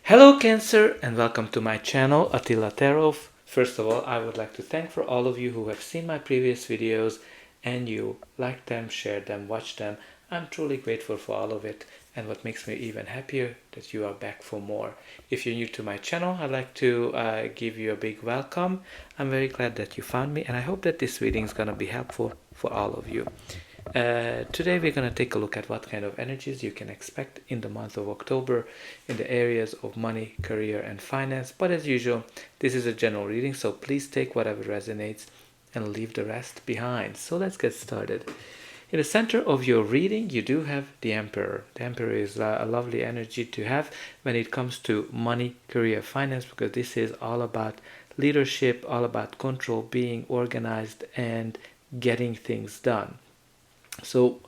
Hello Cancer and welcome to my channel Attila Tarot. First of all, I would like to thank for all of you who have seen my previous videos and you liked them, shared them, watched them. I'm truly grateful for all of it, and what makes me even happier that you are back for more. If you're new to my channel, I'd like to give you a big welcome. I'm very glad that you found me, and I hope that this reading is going to be helpful for all of you. Today we're going to take a look at what kind of energies you can expect in the month of October in the areas of money, career and finance. But as usual, this is a general reading, so please take whatever resonates and leave the rest behind. So let's get started. In the center of your reading, you do have the Emperor. The Emperor is a lovely energy to have when it comes to money, career, finance, because this is all about leadership, all about control, being organized and getting things done. So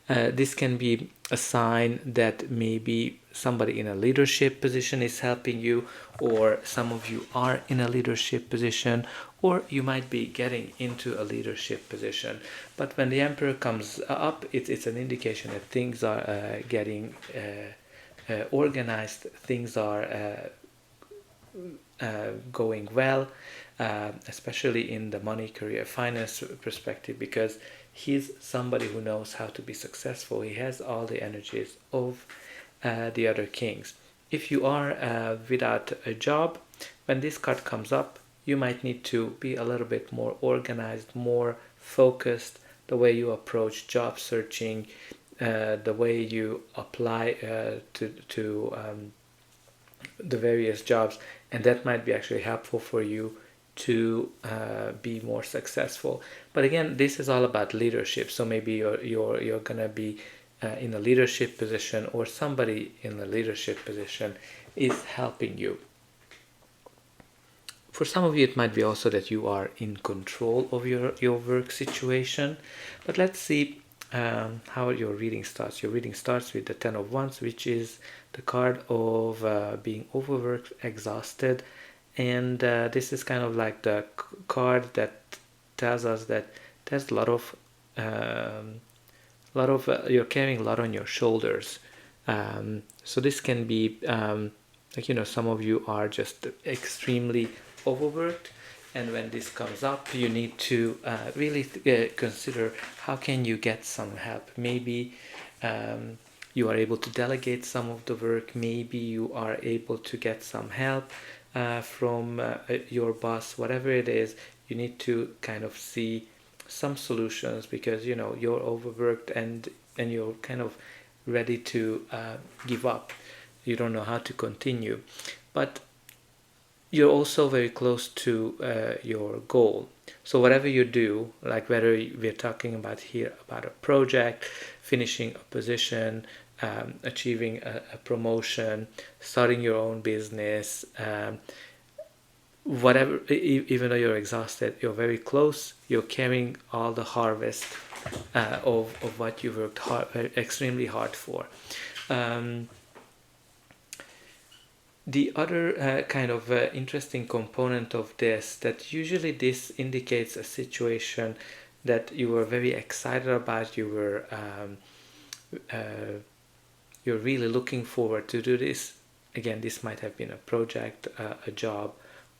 this can be a sign that maybe somebody in a leadership position is helping you, or some of you are in a leadership position, or you might be getting into a leadership position. But when the Emperor comes up, it's an indication that things are getting organized, things are going well, especially in the money, career, finance perspective, because he's somebody who knows how to be successful. He has all the energies of the other kings. If you are without a job, when this card comes up, you might need to be a little bit more organized, more focused, the way you approach job searching, the way you apply to the various jobs, and that might be actually helpful for you to be more successful. But again, this is all about leadership. So maybe you're gonna be in a leadership position, or somebody in a leadership position is helping you. For some of you, it might be also that you are in control of your work situation. But let's see how your reading starts. Your reading starts with the Ten of Wands, which is the card of being overworked, exhausted, and this is kind of like the card that tells us that there's a lot of you're carrying a lot on your shoulders. So this can be like, some of you are just extremely overworked, and when this comes up, you need to really consider how can you get some help. Maybe you are able to delegate some of the work. Maybe you are able to get some help from your boss. Whatever it is, you need to kind of see some solutions, because you're overworked and you're kind of ready to give up. You don't know how to continue, but you're also very close to your goal. So whatever you do, like whether we're talking about here about a project, finishing a position, achieving a promotion, starting your own business, whatever, even though you're exhausted, you're very close. You're carrying all the harvest of what you worked hard, extremely hard for. The other kind of interesting component of this, that usually this indicates a situation that you were very excited about, you're really looking forward to do this. Again, this might have been a project, a job,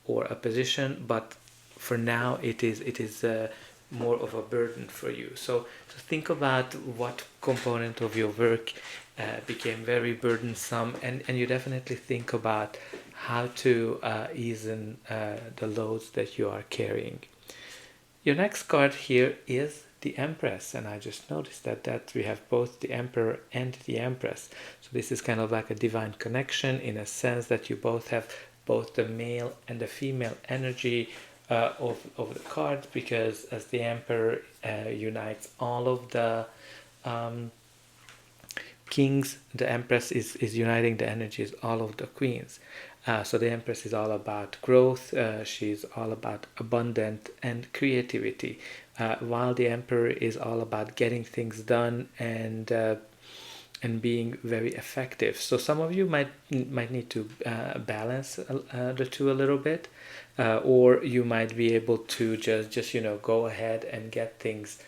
or a position, but for now it is more of a burden for you. So think about what component of your work became very burdensome, and you definitely think about how to ease the loads that you are carrying. Your next card here is the Empress, and I just noticed that we have both the Emperor and the Empress. So this is kind of like a divine connection, in a sense that you both have both the male and the female energy of the cards, because as the Emperor unites all of the kings, the Empress is uniting the energies all of the queens. So the Empress is all about growth, she's all about abundance and creativity, while the Emperor is all about getting things done and being very effective. So some of you might need to balance the two a little bit, or you might be able to just go ahead and get things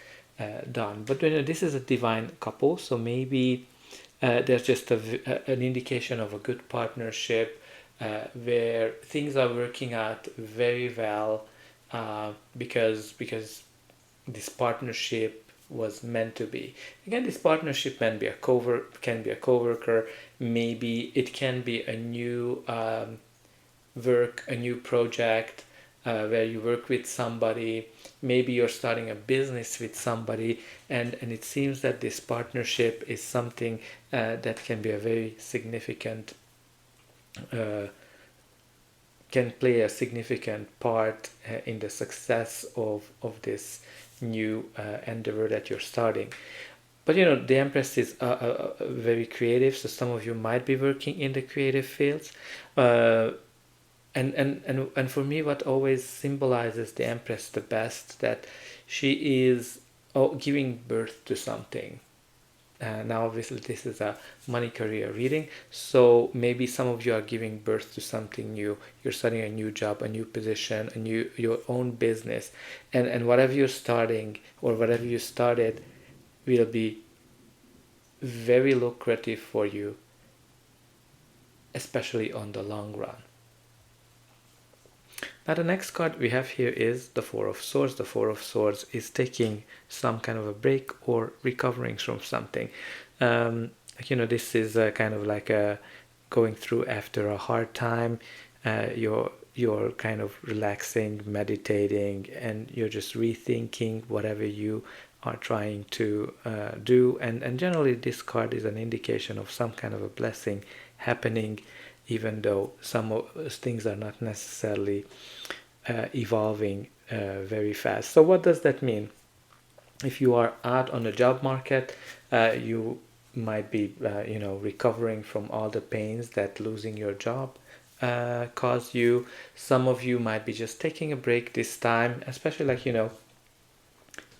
done. But this is a divine couple, so maybe there's just an indication of a good partnership, where things are working out very well, because this partnership was meant to be. Again, this partnership can be a coworker, maybe it can be a new work, a new project, where you work with somebody, maybe you're starting a business with somebody, and it seems that this partnership is something that can be a very significant, uh, can play a significant part in the success of this new endeavor that you're starting. But the Empress is very creative, so some of you might be working in the creative fields. Uh, and for me, what always symbolizes the Empress the best, that she is giving birth to something. Now obviously this is a money career reading, so maybe some of you are giving birth to something new. You're starting a new job, a new position, your own business, and whatever you're starting or whatever you started will be very lucrative for you, especially on the long run. Now the next card we have here is the Four of Swords. The Four of Swords is taking some kind of a break or recovering from something. This is kind of like going through after a hard time. You're kind of relaxing, meditating, and you're just rethinking whatever you are trying to do. And generally this card is an indication of some kind of a blessing happening, even though some things are not necessarily evolving very fast. So what does that mean? If you are out on the job market, you might be recovering from all the pains that losing your job caused you. Some of you might be just taking a break this time, especially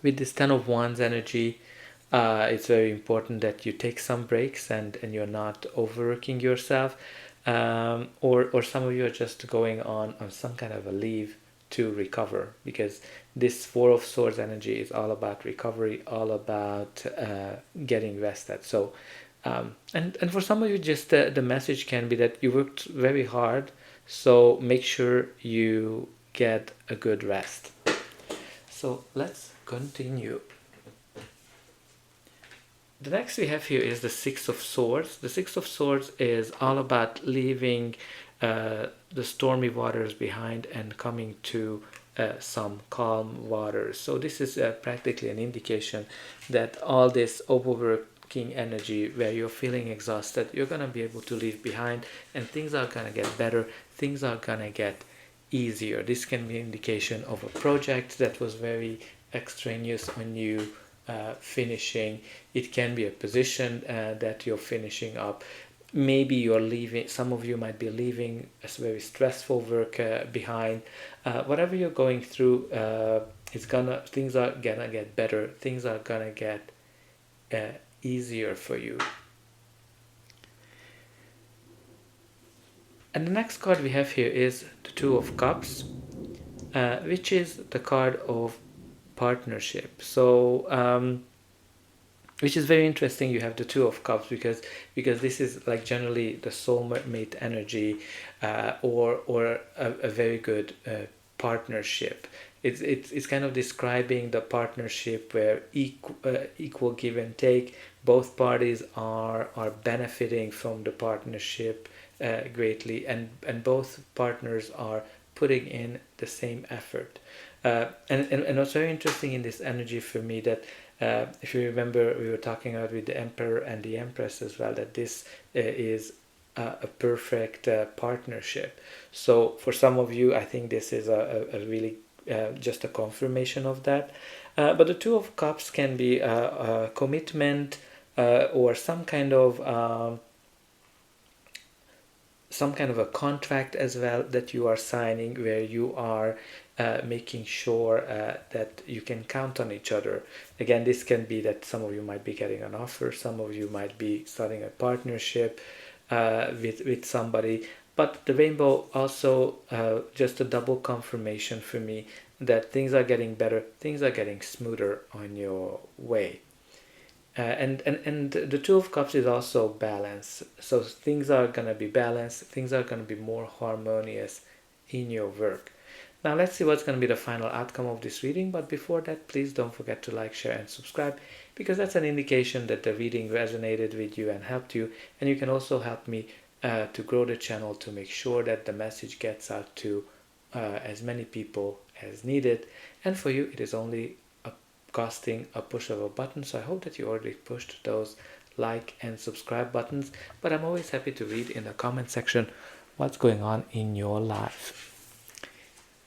with this Ten of Wands energy. It's very important that you take some breaks and you're not overworking yourself. Or some of you are just going on some kind of a leave to recover, because this Four of Swords energy is all about recovery, all about getting rested. So and for some of you, just the message can be that you worked very hard, so make sure you get a good rest. So let's continue. The next we have here is the Six of Swords. The Six of Swords is all about leaving the stormy waters behind and coming to some calm waters. So this is practically an indication that all this overworking energy where you're feeling exhausted, you're going to be able to leave behind, and things are going to get better. Things are going to get easier. This can be an indication of a project that was very extraneous on you finishing. It can be a position that you're finishing up. Maybe you're leaving, some of you might be leaving a very stressful work behind. Whatever you're going through, things are gonna get better. Things are gonna get easier for you. And the next card we have here is the Two of Cups, which is the card of partnership. So which is very interesting. You have the Two of Cups because this is like generally the soulmate energy, or a very good partnership. It's kind of describing the partnership where equal give and take. Both parties are benefiting from the partnership greatly, and both partners are putting in the same effort. And what's very interesting in this energy for me, that if you remember, we were talking about with the Emperor and the Empress as well, that this is a perfect partnership. So for some of you, I think this is a really just a confirmation of that. But the Two of Cups can be a commitment, or some kind of a contract as well that you are signing, where you are making sure that you can count on each other. Again, this can be that some of you might be getting an offer, some of you might be starting a partnership with somebody. But the rainbow also just a double confirmation for me that things are getting better, things are getting smoother on your way. And the Two of Cups is also balance. So things are going to be balanced, things are going to be more harmonious in your work. Now let's see what's going to be the final outcome of this reading, but before that, please don't forget to like, share and subscribe, because that's an indication that the reading resonated with you and helped you, and you can also help me to grow the channel, to make sure that the message gets out to as many people as needed. And for you, it is only costing a push of a button, so I hope that you already pushed those like and subscribe buttons, but I'm always happy to read in the comment section what's going on in your life.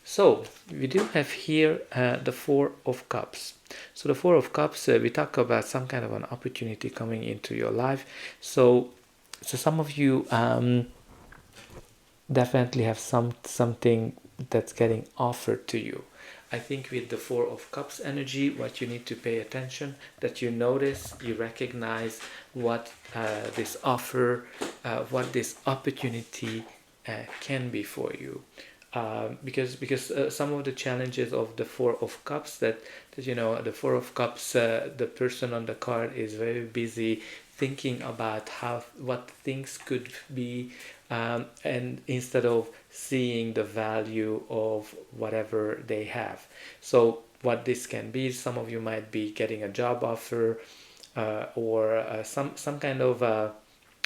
So we do have here the Four of Cups. So the Four of Cups, we talk about some kind of an opportunity coming into your life. So some of you definitely have something that's getting offered to you. I think with the Four of Cups energy, what you need to pay attention, that you notice, you recognize what this offer, what this opportunity can be for you. Because some of the challenges of the Four of Cups, that you know, the Four of Cups, the person on the card is very busy thinking about what things could be, and instead of seeing the value of whatever they have. So what this can be, some of you might be getting a job offer, or some kind of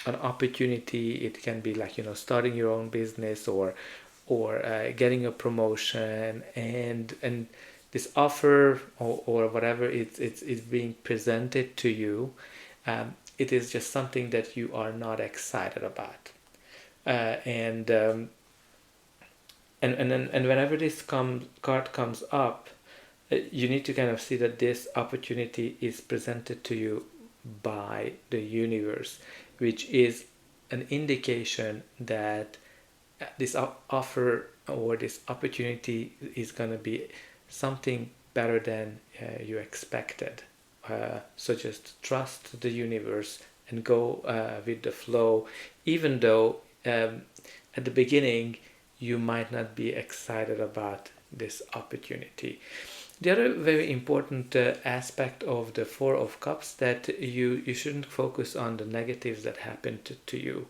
an opportunity. It can be like, you know, starting your own business, or getting a promotion, and this offer, or whatever it's being presented to you, it is just something that you are not excited about, and whenever this card comes up, you need to kind of see that this opportunity is presented to you by the universe, which is an indication that this offer or this opportunity is going to be something better than you expected. So just trust the universe and go with the flow, even though at the beginning you might not be excited about this opportunity. The other very important aspect of the Four of Cups, that you shouldn't focus on the negatives that happened to you.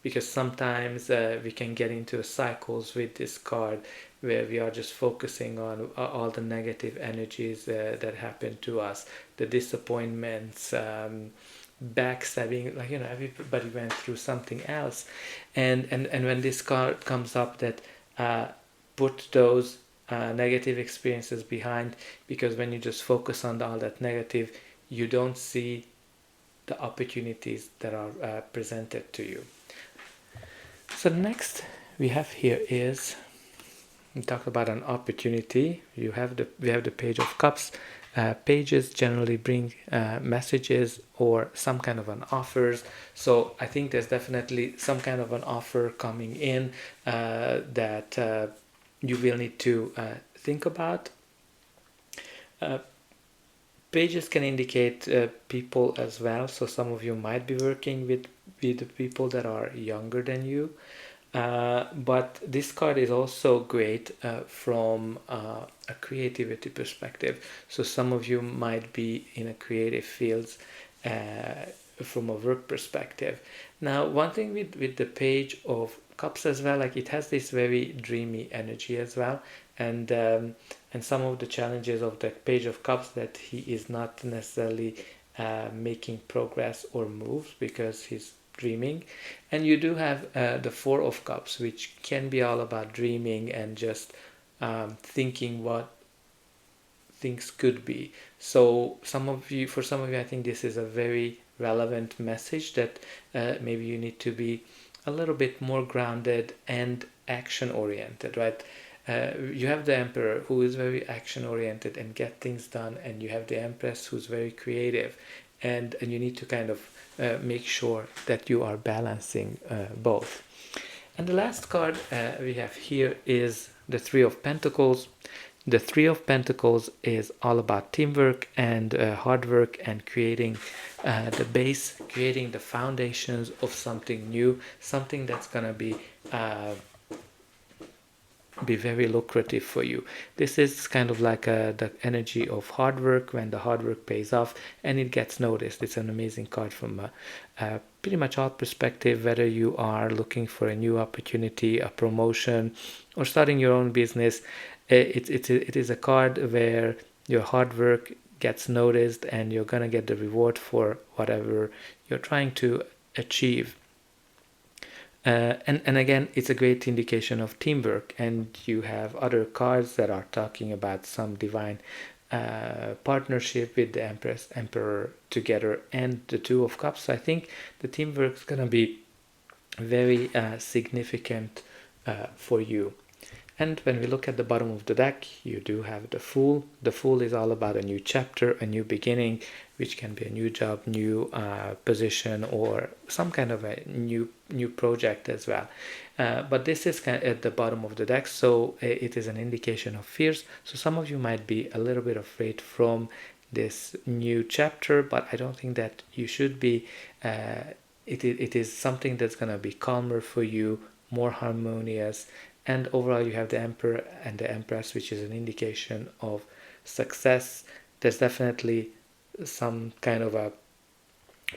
Because sometimes we can get into cycles with this card where we are just focusing on all the negative energies that happen to us, the disappointments, backstabbing, like, you know, everybody went through something else, and when this card comes up, that put those negative experiences behind, because when you just focus on all that negative, you don't see the opportunities that are presented to you. So next we have here is, we talk about an opportunity. We have the Page of Cups. Pages generally bring messages or some kind of an offers. So I think there's definitely some kind of an offer coming in that you will need to think about. Pages can indicate people as well. So some of you might be working with people that are younger than you. But this card is also great from a creativity perspective. So some of you might be in a creative fields from a work perspective. Now, one thing with the Page of Cups as well, like, it has this very dreamy energy as well, and some of the challenges of the Page of Cups, that he is not necessarily making progress or moves because he's dreaming. And you do have the Four of Cups, which can be all about dreaming and just thinking what things could be. So for some of you, I think this is a very relevant message, that maybe you need to be a little bit more grounded and action oriented, right? You have the Emperor, who is very action oriented and get things done, and you have the Empress, who's very creative, and you need to kind of make sure that you are balancing both. And the last card we have here is the Three of Pentacles. The Three of Pentacles is all about teamwork and hard work, and creating the base, creating the foundations of something new, something that's going to be be very lucrative for you. This is kind of like the energy of hard work, when the hard work pays off and it gets noticed. It's an amazing card from a pretty much all perspective, whether you are looking for a new opportunity, a promotion, or starting your own business. It is a card where your hard work gets noticed and you're gonna get the reward for whatever you're trying to achieve. And again, it's a great indication of teamwork. And you have other cards that are talking about some divine partnership with the Empress, Emperor together, and the Two of Cups. So I think the teamwork is going to be very significant for you. And when we look at the bottom of the deck, you do have the Fool. The Fool is all about a new chapter, a new beginning, which can be a new job, new position, or some kind of a new project as well. But this is kind of at the bottom of the deck, so it is an indication of fears. So some of you might be a little bit afraid from this new chapter, but I don't think that you should be. It is something that's going to be calmer for you, more harmonious. And overall, you have the Emperor and the Empress, which is an indication of success. There's definitely some kind of a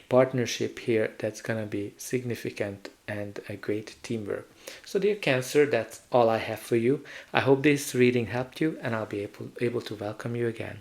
partnership here that's going to be significant and a great teamwork. So dear Cancer, that's all I have for you. I hope this reading helped you, and I'll be able to welcome you again.